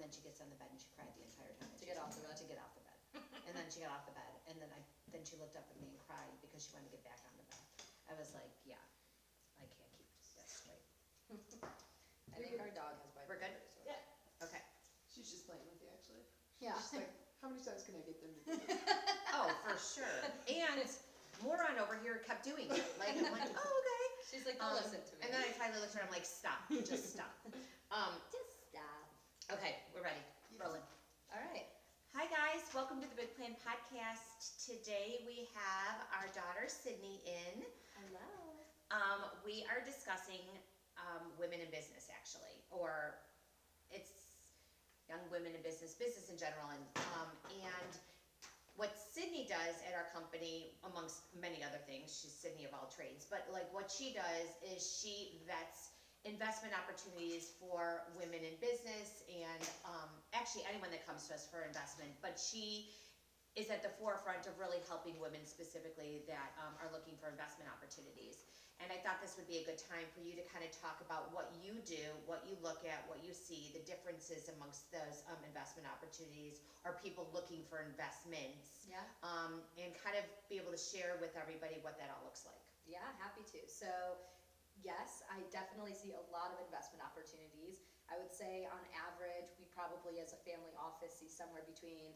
then she gets on the bed and she cried the entire time. To get off the bed. To get off the bed. And then she got off the bed, and then she looked up at me and cried because she wanted to get back on the bed. I was like, yeah, I can't keep this straight. I think our dog has bipolar. We're good? So. Yeah. Okay. She's just playing with you, actually. Yeah. She's like, how many times can I get them to do this? Oh, for sure. And moron over here kept doing it. Like, I'm like, oh, okay. She's like, don't listen to me. And then I finally looked at her, I'm like, stop, just stop. Just stop. Okay, we're ready. Rolling. All right. Hi guys, welcome to the Big Plan Podcast. Today we have our daughter Sydney in. Hello. We are discussing women in business, actually, or it's young women in business in general, and what Sydney does at our company, amongst many other things, she's Sydney of all trades, but like what she does is she vets investment opportunities for women in business and actually anyone that comes to us for investment, but she is at the forefront of really helping women specifically that are looking for investment opportunities. And I thought this would be a good time for you to kind of talk about what you do, what you look at, what you see, the differences amongst those investment opportunities or people looking for investments. Yeah. And kind of be able to share with everybody what that all looks like. Yeah, happy to. So, yes, I definitely see a lot of investment opportunities. I would say on average, we probably as a family office see somewhere between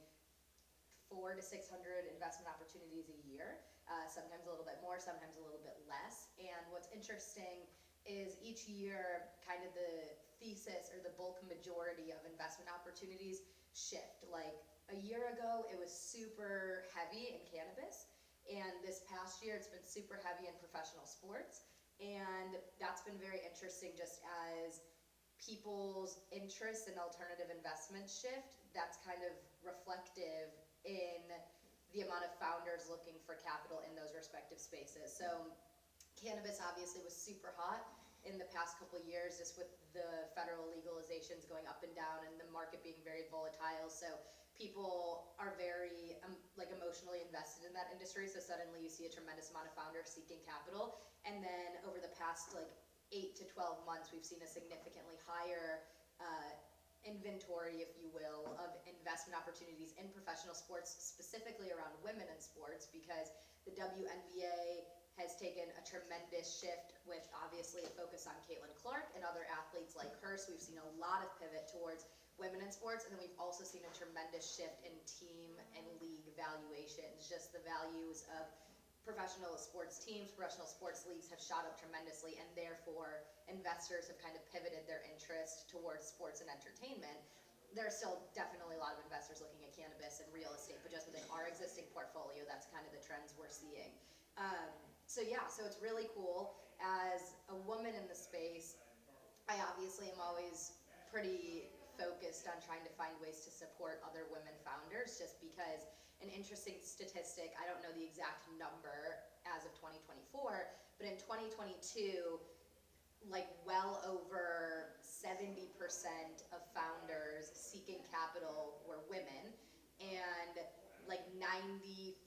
400 to 600 investment opportunities a year, sometimes a little bit more, sometimes a little bit less. And what's interesting is each year kind of the thesis or the bulk majority of investment opportunities shift. Like a year ago, it was super heavy in cannabis, and this past year it's been super heavy in professional sports. And that's been very interesting just as people's interests in alternative investments shift. That's kind of reflective in the amount of founders looking for capital in those respective spaces. So cannabis obviously was super hot in the past couple of years, just with the federal legalizations going up and down and the market being very volatile. So people are very like emotionally invested in that industry. So suddenly you see a tremendous amount of founders seeking capital. And then over the past like 8 to 12 months, we've seen a significantly higher inventory, if you will, of investment opportunities in professional sports, specifically around women in sports, because the WNBA has taken a tremendous shift with obviously a focus on Caitlin Clark and other athletes like her. So we've seen a lot of pivot towards women in sports, and then we've also seen a tremendous shift in team and league valuations. Just the values of professional sports teams, professional sports leagues have shot up tremendously, and therefore investors have kind of pivoted their interest towards sports and entertainment. There are still definitely a lot of investors looking at cannabis and real estate, but just within our existing portfolio, that's kind of the trends we're seeing. So it's really cool. As a woman in the space, I obviously am always pretty focused on trying to find ways to support other women founders, just because an interesting statistic, I don't know the exact number as of 2024, but in 2022, like well over 70% of founders seeking capital were women, and like 94.6%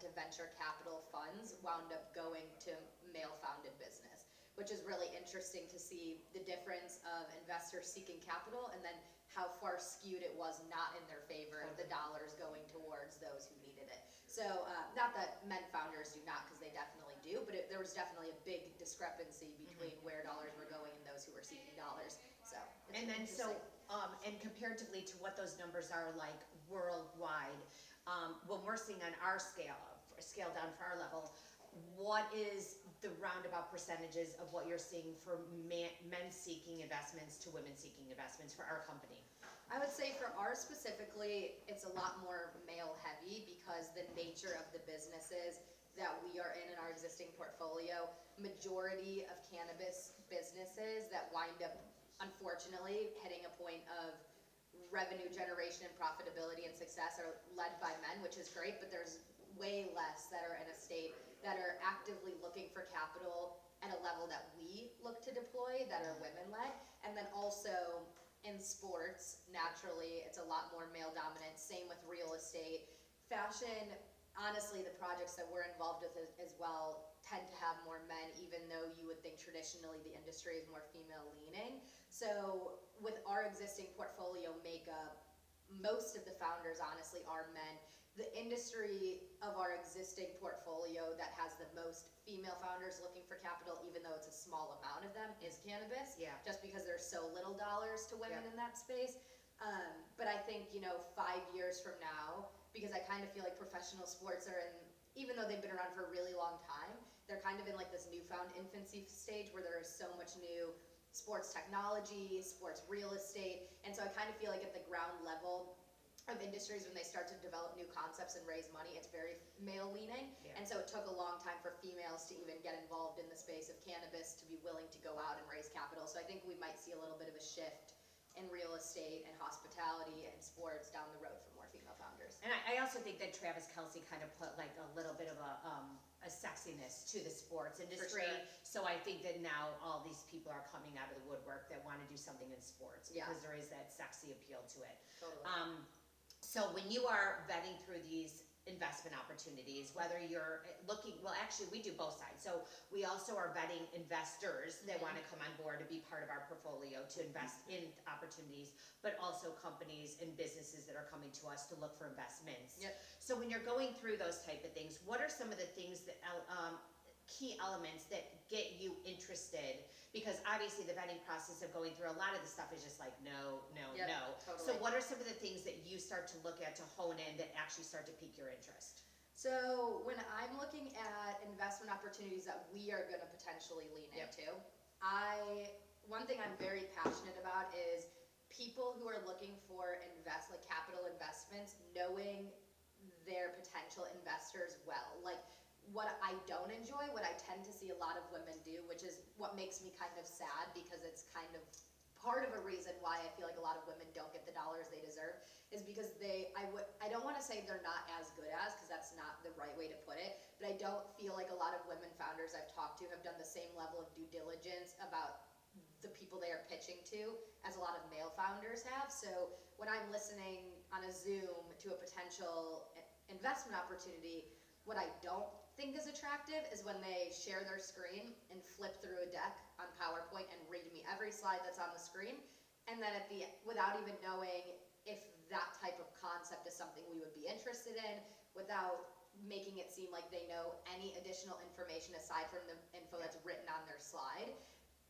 of venture capital funds wound up going to male-founded business, which is really interesting to see the difference of investors seeking capital and then how far skewed it was not in their favor of the dollars going towards those who needed it. So not that men founders do not, because they definitely do, but there was definitely a big discrepancy between where dollars were going and those who were seeking dollars. So and then and comparatively to what those numbers are like worldwide, when we're seeing on our scale down for our level, what is the roundabout percentages of what you're seeing for men seeking investments to women seeking investments for our company? I would say for ours specifically, it's a lot more male heavy because the nature of the businesses that we are in our existing portfolio, majority of cannabis businesses that wind up unfortunately hitting a point of revenue generation and profitability and success are led by men, which is great, but there's way less that are in a state that are actively looking for capital at a level that we look to deploy that are women-led. And then also in sports, naturally, it's a lot more male-dominant. Same with real estate. Fashion, honestly, the projects that we're involved with as well tend to have more men, even though you would think traditionally the industry is more female-leaning. So with our existing portfolio makeup, most of the founders honestly are men. The industry of our existing portfolio that has the most female founders looking for capital, even though it's a small amount of them, is cannabis. Yeah. Just because there's so little dollars to women in that space. But I think, 5 years from now, because I kind of feel like professional sports are in, even though they've been around for a really long time, they're kind of in like this newfound infancy stage where there is so much new sports technology, sports real estate, and so I kind of feel like at the ground level of industries, when they start to develop new concepts and raise money, it's very male leaning. Yeah. And so it took a long time for females to even get involved in the space of cannabis to be willing to go out and raise capital. So I think we might see a little bit of a shift in real estate and hospitality and sports down the road for more female founders. And I also think that Travis Kelce kind of put like a little bit of a sexiness to the sports industry. sure. So I think that now all these people are coming out of the woodwork that want to do something in sports Yeah. because there is that sexy appeal to it. Totally. So when you are vetting through these investment opportunities, whether you're looking, well, actually, we do both sides. So we also are vetting investors that want to come on board to be part of our portfolio to invest in opportunities, but also companies and businesses that are coming to us to look for investments. Yep. So when you're going through those type of things, what are some of the things that key elements that get you interested? Because obviously the vetting process of going through a lot of the stuff is just like no, no, Yep, no. totally. So what are some of the things that you start to look at to hone in that actually start to pique your interest? So when I'm looking at investment opportunities that we are going to potentially lean Yep. into, one thing I'm very passionate about is people who are looking for capital investments, knowing their potential investors well. Like what I don't enjoy, what I tend to see a lot of women do, which is what makes me kind of sad because it's kind of part of a reason why I feel like a lot of women don't get the dollars they deserve, is because I don't want to say they're not as good as, because that's not the right way to put it, but I don't feel like a lot of women founders I've talked to have done the same level of due diligence about the people they are pitching to as a lot of male founders have. So when I'm listening on a Zoom to a potential investment opportunity, what I don't think is attractive is when they share their screen and flip through a deck on PowerPoint and read me every slide that's on the screen, and then without even knowing if that type of concept is something we would be interested in, without making it seem like they know any additional information aside from the info that's written on their slide.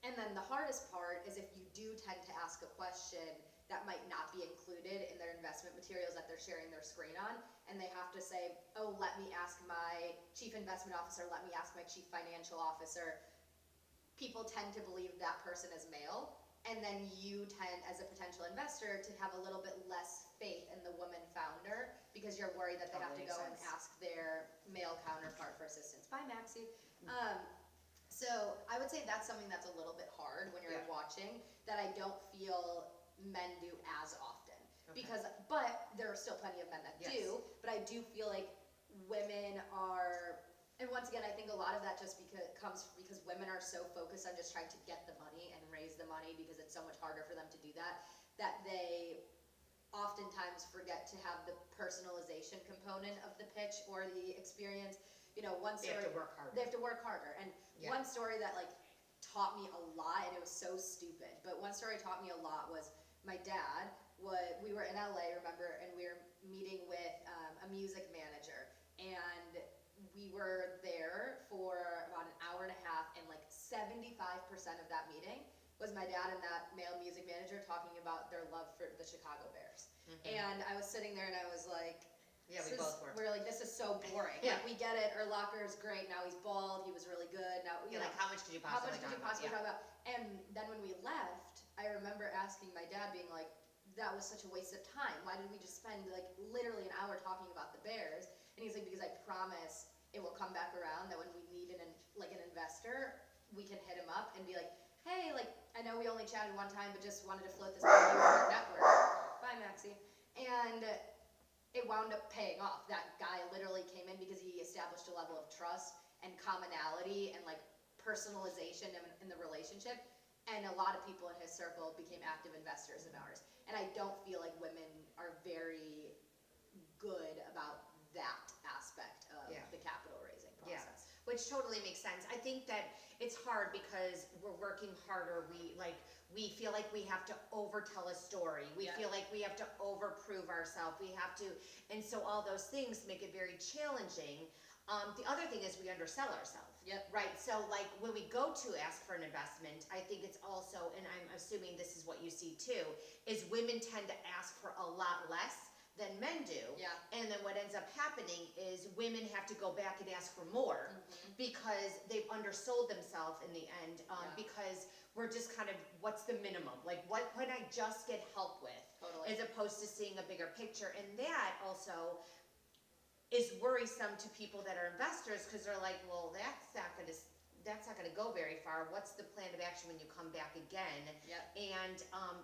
And then the hardest part is if you do tend to ask a question that might not be included in their investment materials that they're sharing their screen on, and they have to say, oh, let me ask my chief investment officer, let me ask my chief financial officer. People tend to believe that person is male, and then you tend, as a potential investor, to have a little bit less faith in the woman founder because you're worried that they have to Totally go makes and sense. ask their male counterpart for assistance. Bye, Maxie. So I would say that's something that's a little bit hard when you're Yeah. watching, that I don't feel men do as often. Okay. But there are still plenty of men that Yes. do, but I do feel like women are, and once again, I think a lot of that just comes because women are so focused on just trying to get the money and raise the money because it's so much harder for them to do that, that they oftentimes forget to have the personalization component of the pitch or the experience. One They story. have to work harder. They have to work harder. And Yeah. one story that taught me a lot, and it was so stupid, but one story taught me a lot was my dad we were in LA, remember, and we were meeting with a music manager, and we were there for about an hour and a half, and 75% of that meeting was my dad and that male music manager talking about their love for the Chicago Bears. And I was sitting there and I was like, Yeah, we both were. we're like, this is so boring. Yeah. We get it, Urlacher is great, now he's bald, he was really good, now, You're like, how much could you how possibly much could you talk about? possibly Yeah. talk about? And then when we left, I remember asking my dad, being like, that was such a waste of time. Why did we just spend literally an hour talking about the Bears? And he's like, because I promise it will come back around, that when we need an investor, we can hit him up and be like, hey, I know we only chatted one time, but just wanted to float this by you on our network. Bye, Maxie. And it wound up paying off. That guy literally came in because he established a level of trust and commonality and personalization in the relationship. And a lot of people in his circle became active investors in ours. And I don't feel like women are very good about that aspect of Yeah. the capital raising Yeah. process. Which totally makes sense. I think that it's hard because we're working harder, we feel like we have to overtell a story, we Yeah. feel like we have to overprove ourselves, we have to, and so all those things make it very challenging. The other thing is we undersell ourselves. Yep. Right, so like when we go to ask for an investment, I think it's also, and I'm assuming this is what you see too, is women tend to ask for a lot less than men do. Yeah. And then what ends up happening is women have to go back and ask for more because they've undersold themselves in the end, Yeah. because we're just kind of, what's the minimum? Like, what can I just get help with? Totally. As opposed to seeing a bigger picture. And that also is worrisome to people that are investors, because they're like, well, that's not gonna go very far. What's the plan of action when you come back again? Yep. And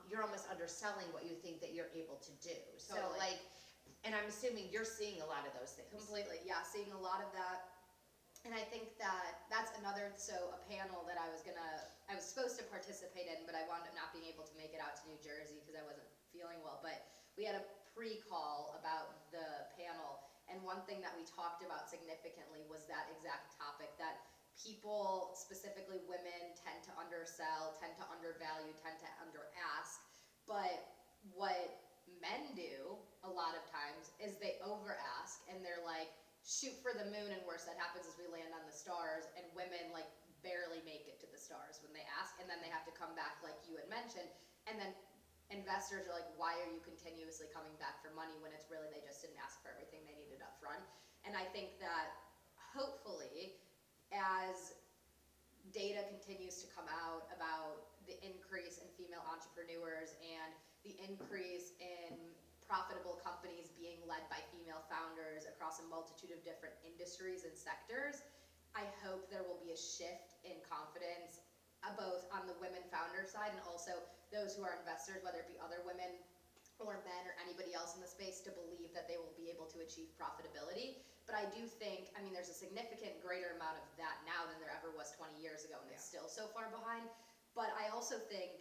you're almost underselling what you think that you're able to do. So Totally. like, and I'm assuming you're seeing a lot of those things. Completely, yeah, seeing a lot of that. And I think that that's another, so a panel that I was supposed to participate in, but I wound up not being able to make it out to New Jersey because I wasn't feeling well. But we had a pre-call about the panel, and one thing that we talked about significantly was that exact topic, that people, specifically women, tend to undersell, tend to undervalue, tend to underask. But what men do a lot of times is they overask, and they're like, shoot for the moon, and worse that happens is we land on the stars, and women like barely make it to the stars when they ask, and then they have to come back like you had mentioned, and then investors are like, why are you continuously coming back for money when it's really they just didn't ask for everything they needed up front. And I think that hopefully, as data continues to come out about the increase in female entrepreneurs and the increase in profitable companies being led by female founders across a multitude of different industries and sectors, I hope there will be a shift in confidence, both on the women founder side and also those who are investors, whether it be other women or men or anybody else in the space, to believe that they will be able to achieve profitability. But I do think, I mean, there's a significant greater amount of that now than there ever was 20 years ago, and it's still so far behind. But I also think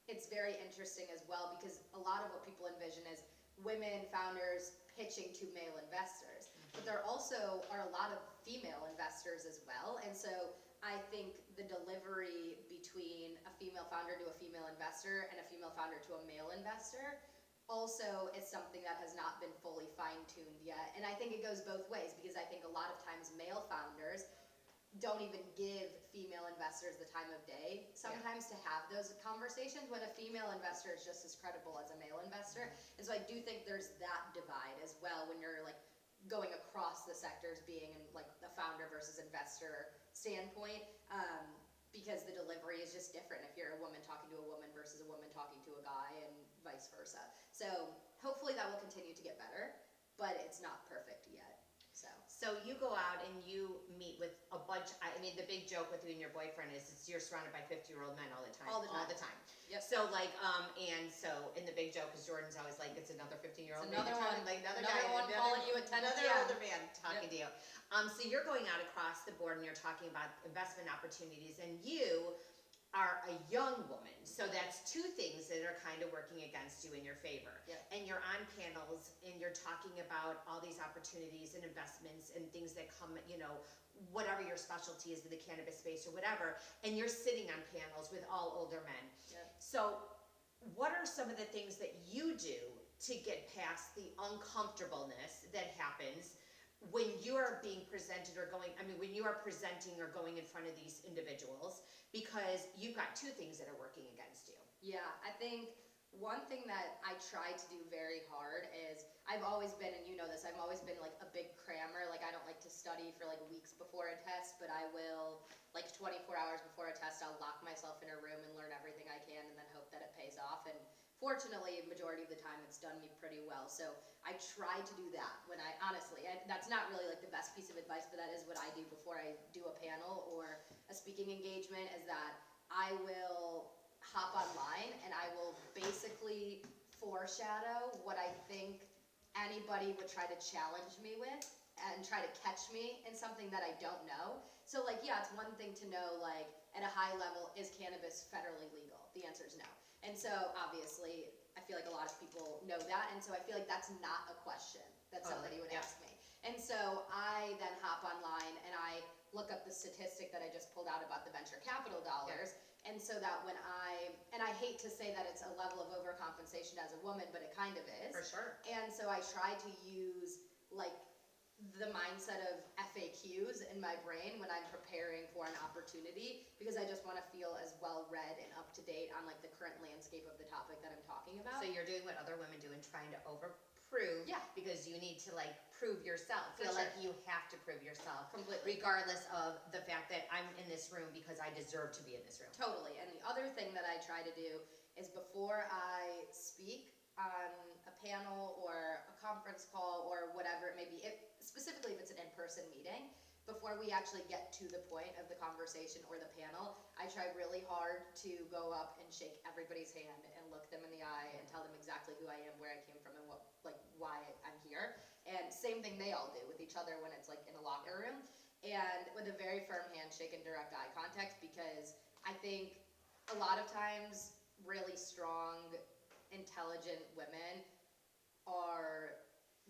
it's very interesting as well, because a lot of what people envision is women founders pitching to male investors. But there also are a lot of female investors as well. And so I think the delivery between a female founder to a female investor and a female founder to a male investor also is something that has not been fully fine-tuned yet. And I think it goes both ways, because I think a lot of times male founders don't even give female investors the time of day sometimes to have those conversations, when a female investor is just as credible as a male investor. And so I do think there's that divide as well when you're like going across the sectors, being in like the founder versus investor standpoint, because the delivery is just different if you're a woman talking to a woman versus a woman talking to a guy, and vice versa. So hopefully that will continue to get better, but it's not perfect yet. So you go out and you meet with a bunch, I mean, the big joke with you and your boyfriend is you're surrounded by 50-year-old men all the time. All the time. Yep. So like, and the big joke is Jordan's always like, it's another 15-year-old man. Another one, Like another one calling you at 10 Another p.m. older man talking to you. So you're going out across the board and you're talking about investment opportunities, and you are a young woman, so that's two things that are kind of working against you in your favor. Yep. And you're on panels and you're talking about all these opportunities and investments and things that come, you know, whatever your specialty is in the cannabis space or whatever, and you're sitting on panels with all older men. Yep. So what are some of the things that you do to get past the uncomfortableness that happens when you are being presented or going, I mean, when you are presenting or going in front of these individuals, because you've got two things that are working against you? Yeah, I think one thing that I try to do very hard is, I've always been, and you know this, I've always been like a big crammer. Like I don't like to study for like weeks before a test, but I will, like 24 hours before a test, I'll lock myself in a room and learn everything I can and then hope that it pays off. And fortunately, majority of the time it's done me pretty well. So I try to do that when that's not really like the best piece of advice, but that is what I do before I do a panel or a speaking engagement, is that I will hop online and I will basically foreshadow what I think anybody would try to challenge me with and try to catch me in something that I don't know. So like, yeah, it's one thing to know, like at a high level, is cannabis federally legal? The answer is no. And so obviously I feel like a lot of people know that, and so I feel like that's not a question that somebody would ask me. And so I then hop online and I look up the statistic that I just pulled out about the venture capital dollars. And so that when and I hate to say that it's a level of overcompensation as a woman, but it kind of is. For sure. And so I try to use like the mindset of FAQs in my brain when I'm preparing for an opportunity, because I just want to feel as well read and up to date on like the current landscape of the topic that I'm talking about. So you're doing what other women do and trying to overprove. Yeah. Because you need to like prove yourself. For Feel sure. like you have to prove yourself. Completely. Regardless of the fact that I'm in this room because I deserve to be in this room. Totally. And the other thing that I try to do is before I speak on a panel or a conference call or whatever it may be, specifically if it's an in-person meeting, before we actually get to the point of the conversation or the panel, I try really hard to go up and shake everybody's hand and look them in the eye and tell them exactly who I am, where I came from, and why I'm here. And same thing they all do with each other when it's like in a locker room, and with a very firm handshake and direct eye contact, because I think a lot of times really strong, intelligent women are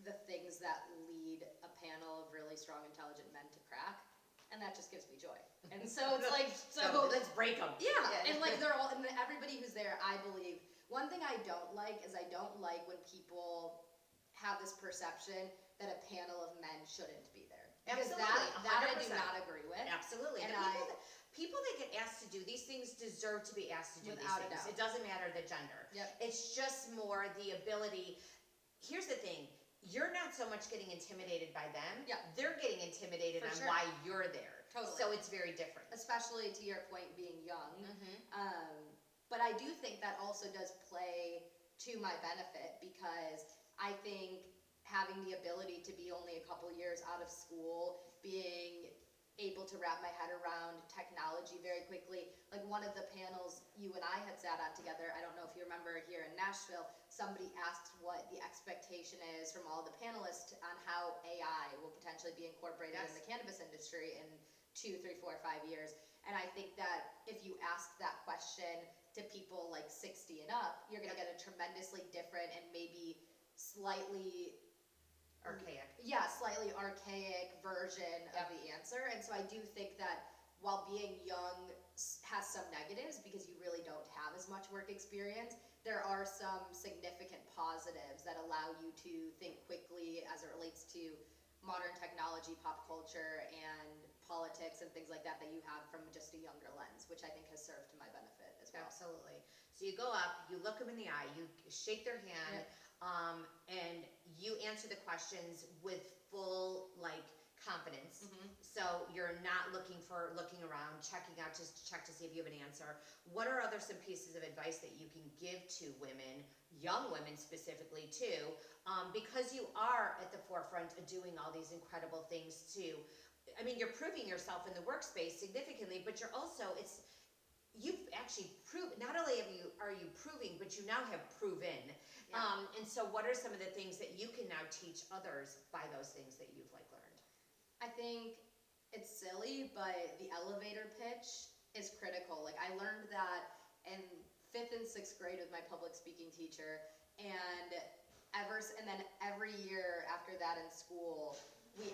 the things that lead a panel of really strong, intelligent men to crack, and that just gives me joy. And so it's like, So let's break them. yeah, and like they're all, and everybody who's there, I believe. One thing I don't like is I don't like when people have this perception that a panel of men shouldn't be there. Because Absolutely, that I do 100%. not agree with. Absolutely. And People that get asked to do these things deserve to be asked to do Without a these things. doubt. It doesn't matter the gender. Yep. It's just more the ability. Here's the thing. You're not so much getting intimidated by them. Yeah. They're getting intimidated For on sure. why you're there. Totally. So it's very different. Especially to your point, being young. Mm-hmm. But I do think that also does play to my benefit, because I think having the ability to be only a couple years out of school, being able to wrap my head around technology very quickly. Like one of the panels you and I had sat on together, I don't know if you remember here in Nashville, somebody asked what the expectation is from all the panelists on how AI will potentially be incorporated in Yes. the cannabis industry in 2, 3, 4, 5 years. And I think that if you ask that question to people like 60 and up, you're going to get a tremendously different and maybe slightly slightly archaic version of the answer. And so I do think that while being young has some negatives because you really don't have as much work experience, there are some significant positives that allow you to think quickly as it relates to modern technology, pop culture, and politics and things like that you have from just a younger lens, which I think has served to my benefit as well. Absolutely. So you go up, you look them in the eye, you shake their hand, and you answer the questions with full confidence. Mhm. So you're not looking around, checking out just to check to see if you have an answer. What are some pieces of advice that you can give to women, young women specifically too, because you are at the forefront of doing all these incredible things too. I mean, you're proving yourself in the workspace significantly, but you've actually proven, not only are you proving, but you now have proven. Yeah. And so what are some of the things that you can now teach others by those things that you've learned? I think it's silly, but the elevator pitch is critical. Like I learned that in 5th and 6th grade with my public speaking teacher, and then every year after that in school,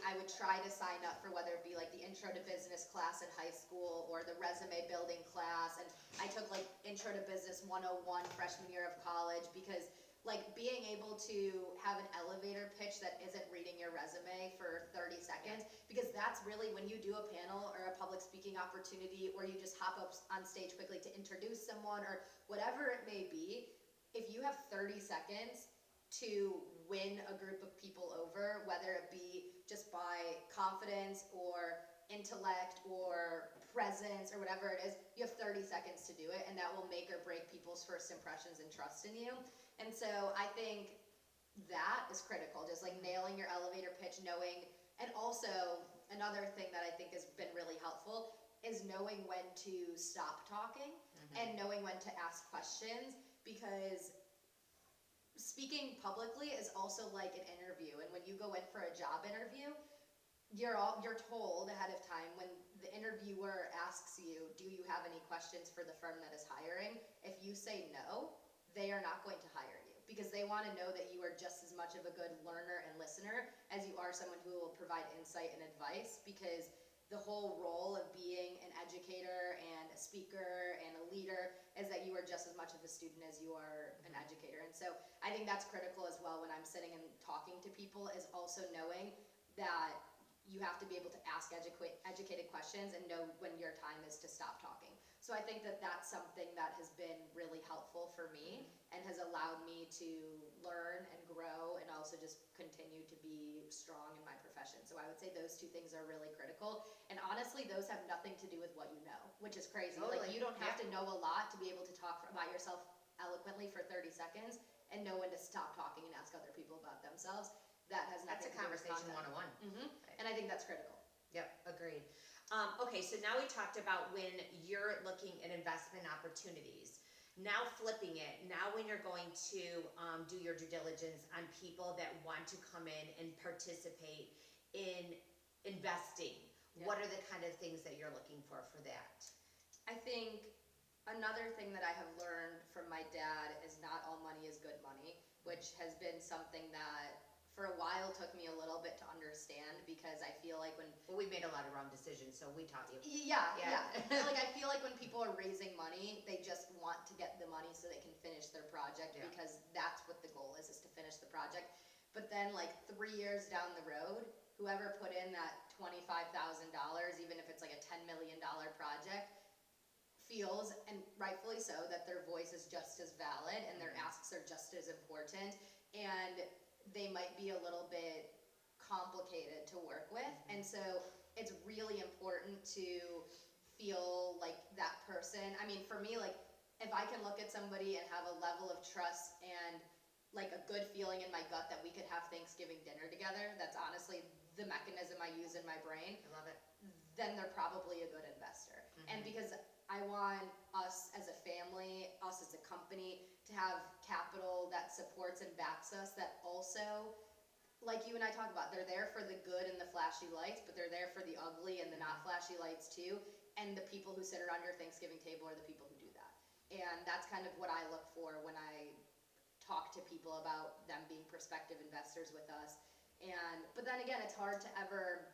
I would try to sign up for whether it be like the intro to business class in high school or the resume building class, and I took like intro to business 101 freshman year of college, because like being able to have an elevator pitch that isn't reading your resume for 30 seconds, because that's really when you do a panel or a public speaking opportunity, or you just hop up on stage quickly to introduce someone or whatever it may be, if you have 30 seconds to win a group of people over, whether it be just by confidence or intellect or presence or whatever it is, you have 30 seconds to do it, and that will make or break people's first impressions and trust in you. And so I think that is critical, just like nailing your elevator pitch, knowing, and also another thing that I think has been really helpful is knowing when to stop talking and knowing when to ask questions, because speaking publicly is also like an interview. And when you go in for a job interview, you're told ahead of time when the interviewer asks you, do you have any questions for the firm that is hiring? If you say no, they are not going to hire you, because they want to know that you are just as much of a good learner and listener as you are someone who will provide insight and advice, because the whole role of being an educator and a speaker and a leader is that you are just as much of a student as you are an educator. And so I think that's critical as well when I'm sitting and talking to people, is also knowing that you have to be able to ask educated questions and know when your time is to stop talking. So I think that that's something that has been really helpful for me and has allowed me to learn and grow and also just continue to be strong in my profession. So I would say those two things are really critical. And honestly, those have nothing to do with what you know, which is crazy. Totally. Like, you don't have to know a lot to be able to talk about yourself eloquently for 30 seconds and know when to stop talking and ask other people about themselves. That has That's nothing a to do with conversation content. 101. And I think that's critical. Yep, agreed. Okay, so now we talked about when you're looking at investment opportunities. Now flipping it, now when you're going to do your due diligence on people that want to come in and participate in investing, Yeah. what are the kind of things that you're looking for that? I think another thing that I have learned from my dad is not all money is good money, which has been something that for a while took me a little bit to understand, because I feel like when Well, we made a lot of wrong decisions, so we taught you. Yeah. Yeah. Like, I feel like when people are raising money, they just want to get the money so they can finish their project, Yeah. because that's what the goal is to finish the project. But then, like, 3 years down the road, whoever put in that $25,000, even if it's like a $10 million project, feels, and rightfully so, that their voice is just as valid and their asks are just as important, and they might be a little bit complicated to work with. And so it's really important to feel like that person. I mean, for me, like, if I can look at somebody and have a level of trust and like a good feeling in my gut that we could have Thanksgiving dinner together, that's honestly the mechanism I use in my brain, I love it. then they're probably a good investor. And because I want us as a family, us as a company, to have capital that supports and backs us, that also, like you and I talk about, they're there for the good and the flashy lights, but they're there for the ugly and the not flashy lights too. And the people who sit around your Thanksgiving table are the people who do that. And that's kind of what I look for when I talk to people about them being prospective investors with us. But then again, it's hard to ever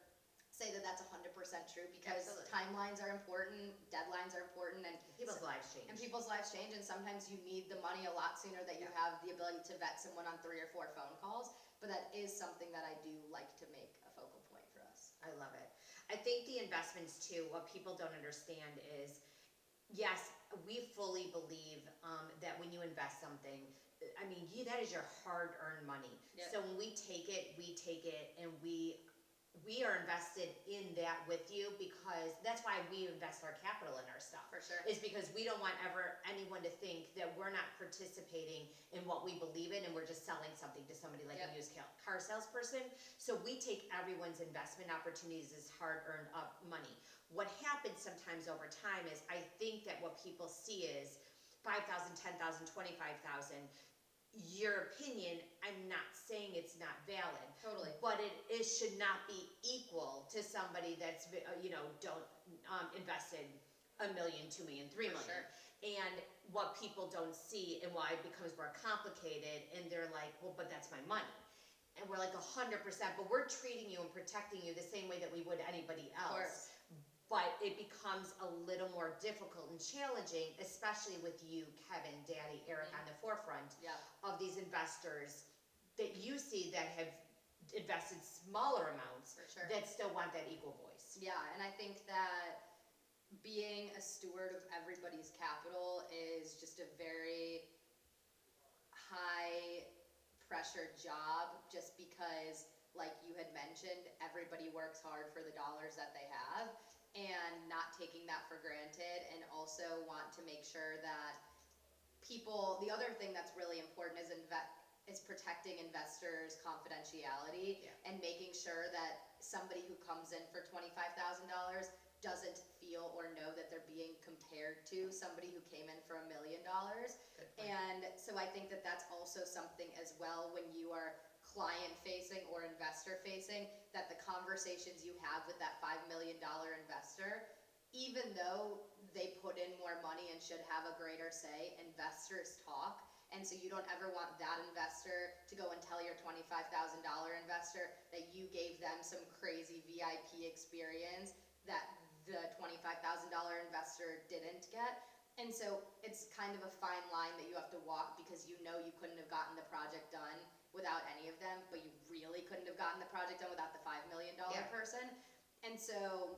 say that that's 100% true, because Absolutely. timelines are important, deadlines are important, and People's lives change. people's lives change, and sometimes you need the money a lot sooner that you have the ability to vet someone on 3 or 4 phone calls. But that is something that I do like to make a focal point for us. I love it. I think the investments too, what people don't understand is, yes, we fully believe that when you invest something, I mean, that is your hard-earned money. Yep. So when we take it, and we are invested in that with you, because that's why we invest our capital in our stuff. For sure. Is because we don't want anyone to think that we're not participating in what we believe in and we're just selling something to somebody like Yep. a used car salesperson. So we take everyone's investment opportunities as hard-earned up money. What happens sometimes over time is, I think that what people see is 5,000, 10,000, 25,000. Your opinion, I'm not saying it's not valid. Totally. But it should not be equal to somebody that's, invested $1 million, $2 million, $3 million. Sure. And what people don't see, and why it becomes more complicated, and they're like, well, but that's my money. And we're like 100%, but we're treating you and protecting you the same way that we would anybody Of course. else. But it becomes a little more difficult and challenging, especially with you, Kevin, Daddy, Eric, on the forefront Yeah. of these investors that you see that have invested smaller amounts For sure. that still want that equal voice. Yeah, and I think that being a steward of everybody's capital is just a very high pressure job, just because, like you had mentioned, everybody works hard for the dollars that they have, and not taking that for granted, and also want to make sure that people, the other thing that's really important is protecting investors' confidentiality. Yeah. And making sure that somebody who comes in for $25,000 doesn't feel or know that they're being compared to somebody who came in for $1 million. Good point. And so I think that that's also something as well, when you are client facing or investor facing, that the conversations you have with that $5 million investor, even though they put in more money and should have a greater say, investors talk. And so you don't ever want that investor to go and tell your $25,000 investor that you gave them some crazy VIP experience that the $25,000 investor didn't get. And so it's kind of a fine line that you have to walk, because you know you couldn't have gotten the project done without any of them, but you really couldn't have gotten the project done without the $5 million Yeah. person. And so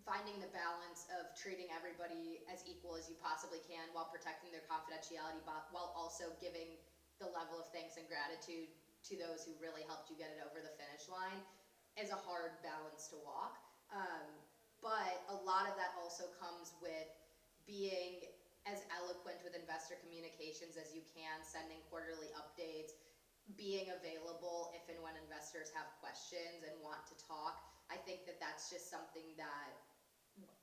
finding the balance of treating everybody as equal as you possibly can while protecting their confidentiality, but while also giving the level of thanks and gratitude to those who really helped you get it over the finish line is a hard balance to walk. But a lot of that also comes with being as eloquent with investor communications as you can, sending quarterly updates, being available if and when investors have questions and want to talk. I think that that's just something that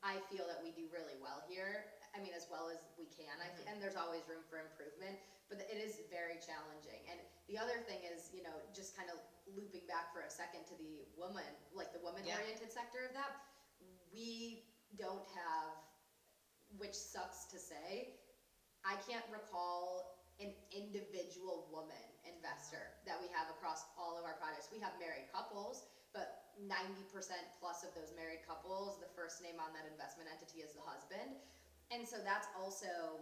I feel that we do really well here. I mean, as well as we can. And there's always room for improvement, but it is very challenging. And the other thing is, you know, just kind of looping back for a second to the woman, like the woman-oriented sector of that, we don't have, which sucks to say, I can't recall an individual woman investor that we have across all of our projects. We have married couples, but 90% plus of those married couples, the first name on that investment entity is the husband. And so that's also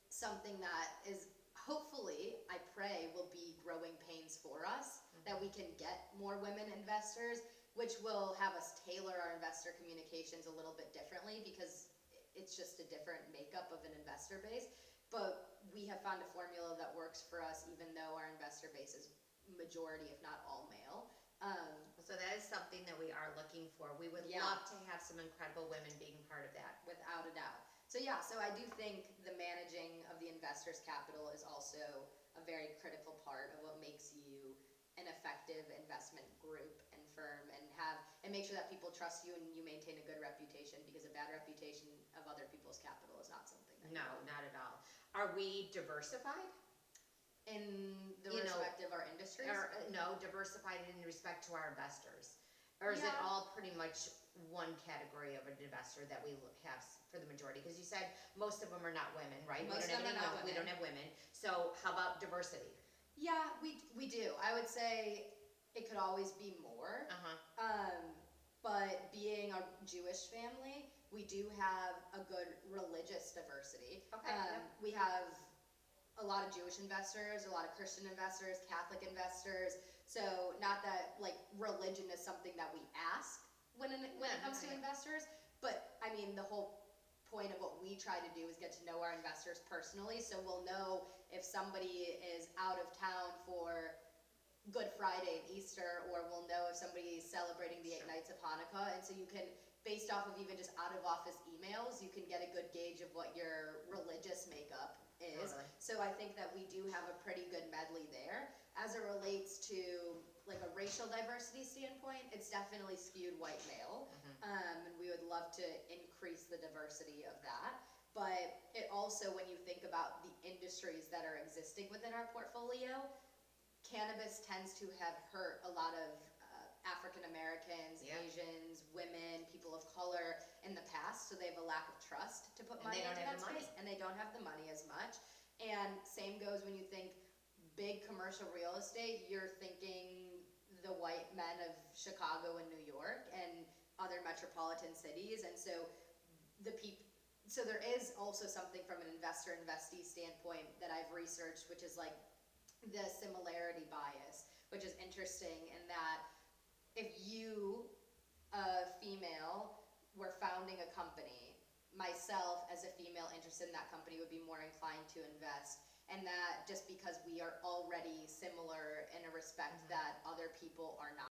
something that is hopefully, I pray, will be growing pains for us, that we can get more women investors, which will have us tailor our investor communications a little bit differently, because it's just a different makeup of an investor base. But we have found a formula that works for us, even though our investor base is majority, if not all male. So that is something that we are looking for. We would Yeah. love to have some incredible women being part of that. Without a doubt. So yeah, so I do think the managing of the investor's capital is also a very critical part of what makes you an effective investment group and firm, and make sure that people trust you and you maintain a good reputation, because a bad reputation of other people's capital is not something that No, not at all. Are we diversified? in the You know, respective our industries. Or, no, diversified in respect to our investors? Or is it Yeah. all pretty much one category of an investor that we have for the majority? Because you said most of them are not women, right? Most We don't of them have are any not We don't have women. So how about diversity? Yeah, we do. I would say it could always be more. But being a Jewish family, we do have a good religious diversity. Okay, yep. We have a lot of Jewish investors, a lot of Christian investors, Catholic investors. So not that like religion is something that we ask when it comes to yeah. investors, but I mean the whole point of what we try to do is get to know our investors personally, so we'll know if somebody is out of town for Good Friday and Easter, or we'll know if somebody is celebrating the 8 Sure. nights of Hanukkah. And so you can, based off of even just out of office emails, you can get a good gauge of what your religious makeup is. Totally. So I think that we do have a pretty good medley there. As it relates to like a racial diversity standpoint, it's definitely skewed white male. And we would love to increase the diversity of that. But it also, when you think about the industries that are existing within our portfolio, cannabis tends to have hurt a lot of African Americans, Yeah. Asians, women, people of color in the past, so they have a lack of trust to put And money they don't into have that the money. space, and they don't have the money as much. And same goes when you think big commercial real estate, you're thinking the white men of Chicago and New York and other metropolitan cities, and so so there is also something from an investor-investee standpoint that I've researched, which is like the similarity bias, which is interesting in that if you, a female, were founding a company, myself as a female interested in that company would be more inclined to invest, and that just because we are already similar in a respect that other people are not.